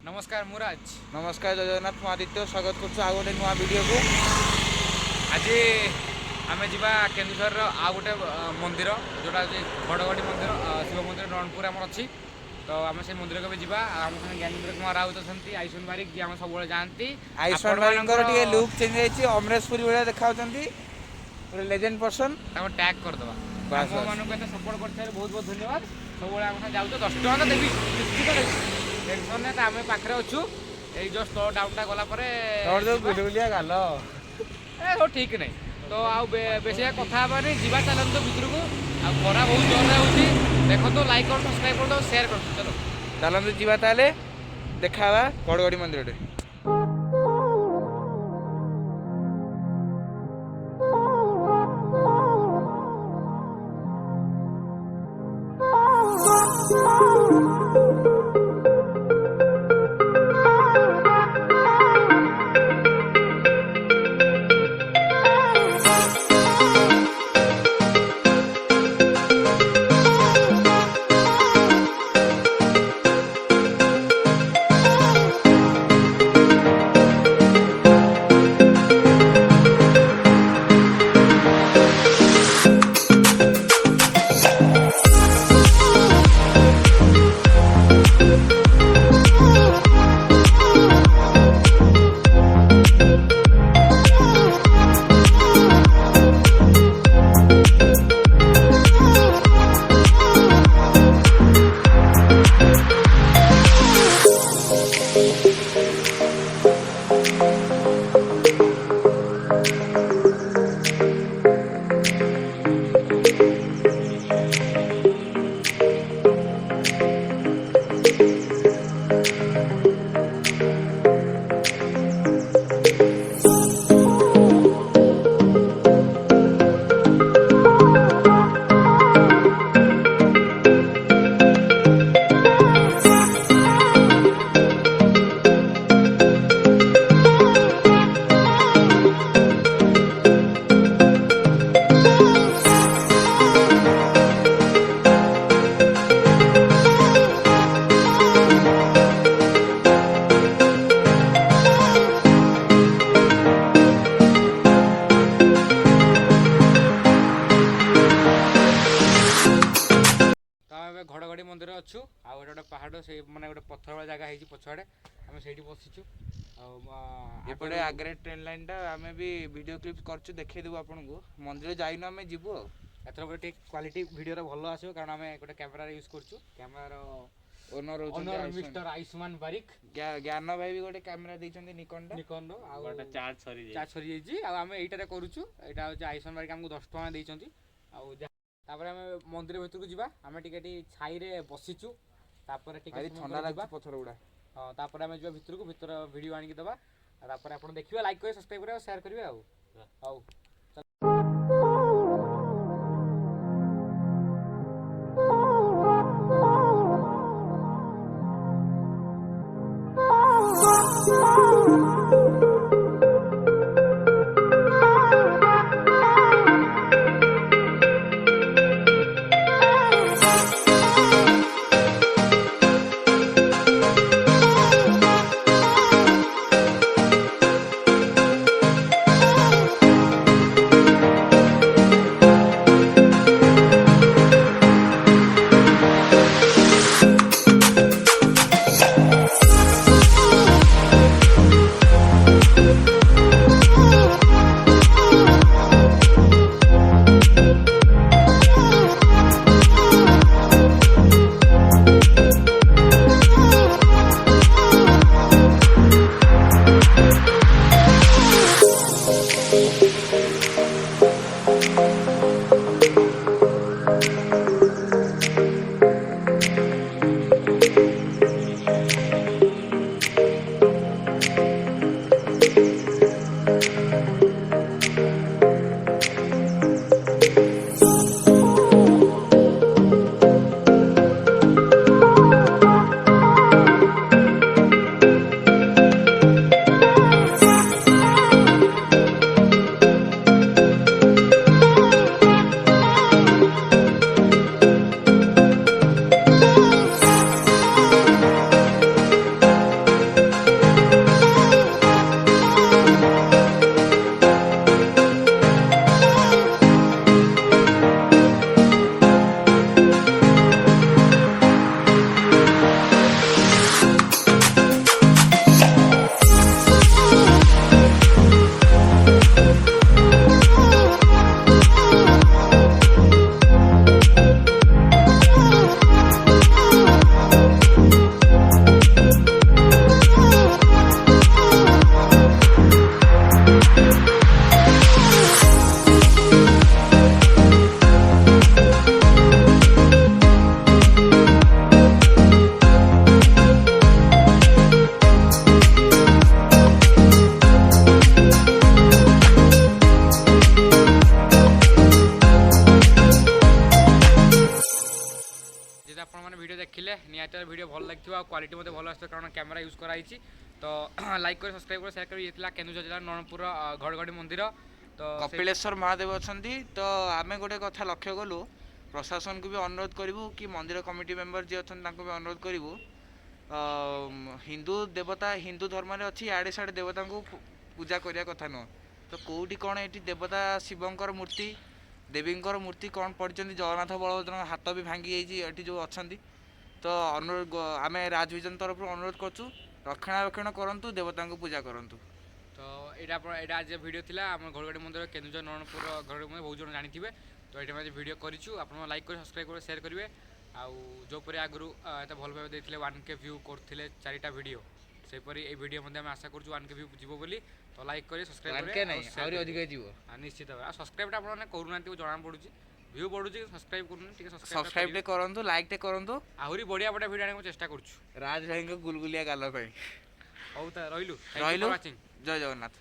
नमस्कार मुराज। नमस्कार जय जगन्नाथ आदित्य स्वागत कर गोटे नुआ वीडियो को। आज आम जा केन्दुझर आ गोटे मंदिर जोटा घड़गड़ी मंदिर शिव मंदिर रणपुर आम अच्छी तो आम से मंदिर को भी जा आम ज्ञानेन्द्र कुमार राउत अच्छा आयुष्मान बारिक जी आम सब जाती। आयुष्मान बारिक लुक चेंज है अमरेश पुरी भाया देखा लेजेंड पर्सन टैग करदे मानक सपोर्ट कर बहुत बहुत धन्यवाद। सब आम जाऊ 10 टका देवी निश्चित टेंशन नहीं आम पाखे अच्छु ये जो स्लो डाउनटा गला गाल सब ठीक नहीं तो आउ बेस कथा जीवा चलते भितर को खरा बहुत जोर होती देखो लाइक कर सब्सक्राइब कर दो शेयर कर दो चलो चलते जीवा ताले देखा गड़गड़ी मंदिर। घड़गड़ी मंदिर अच्छु आ गोटे पहाड़ से माने गोटे पत्थर वाला जगह है पछाड़े आम से बसीचु एपटे आगे ट्रेन लाइन टा आम भी वीडियो क्लिप करछु देखे देबो आपन को मंदिर जाइनो आम जीवो एथर गोटे क्वालिटी वीडियो रे भलो आसीबो कारण आम गोटे कैमरा यूज करछु camera owner mister Ayushman Barik ज्ञान भाई भी गोटे कैमरा दैछन्ती निकॉन रो आ गोटे चार्ज सरी जाइछि आ आम एटारे करूछु एटा हो आयुष्मान बारिक हमको 10 टका दैछन्ती आ तापर आम मंदिर भीतर को जीवा आम टिके छाई रे बसीचु तापर टिके ठंडा लागछ पत्थर गुडा हां तापर आम जीवा भीतर को भीतर वीडियो आनी के दबा तापर आपण देखिबा लाइक करे सब्सक्राइब करे शेयर करिवे आ क्वालिटी मते भल आसतो कारण कैमरा यूज कराई तो लाइक कर सब्सक्राइब कर शेयर कर ये केन्दुझर जिला नरणपुर घड़गड़ी मंदिर तो कपिलेश्वर महादेव अछंती तो आमे गोटे कथा लक्ष्य कलु प्रशासन को भी अनुरोध करूँ कि मंदिर कमिटी मेंबर जी अच्छा भी अनुरोध करूँ हिंदू देवता हिंदू धर्म में अच्छी आड़े साड़े देवता को पूजा करने कथा नुह तो कौटी कौन ये देवता शिवंकर मूर्ति देवींकर मूर्ति कौन पड़ी जगन्नाथ बलभद्र हाथ भी भांगी जाइए जो अच्छा तो अनुरोध आम राजविजन तरफ अनुरोध करूँ रक्षणाबेक्षण करूँ देवता को पूजा करूँ तो यहाँ आज वीडियो थिला आम घड़गड़ी मंदिर केन्दुझर नरणपुर घड़गड़ी मंदिर बहुत जन जानी तो ये आज वीडियो करूँ आप लाइक कर सब्सक्राइब कर शेयर करेंगे जोपरी आगु एत भल भाव देते 1K व्यू करते 4टा वीडियो सेपरी ये वीडियो आम आशा कर 1K व्यू जीव बोली तो लाइक कर सब्सक्राइब निश्चित भाव सब्सक्राइब आप करूना जना पड़ू व्यू बढ़ू सब्सक्राइब करूँ सब्सक्राइब करूँ लाइक करूँ आहरी बढ़िया बढ़िया वीडियो आने चेष्टा करूँ राज भाई गुलगुलिया गाल हौ तो रही जय जगन्नाथ।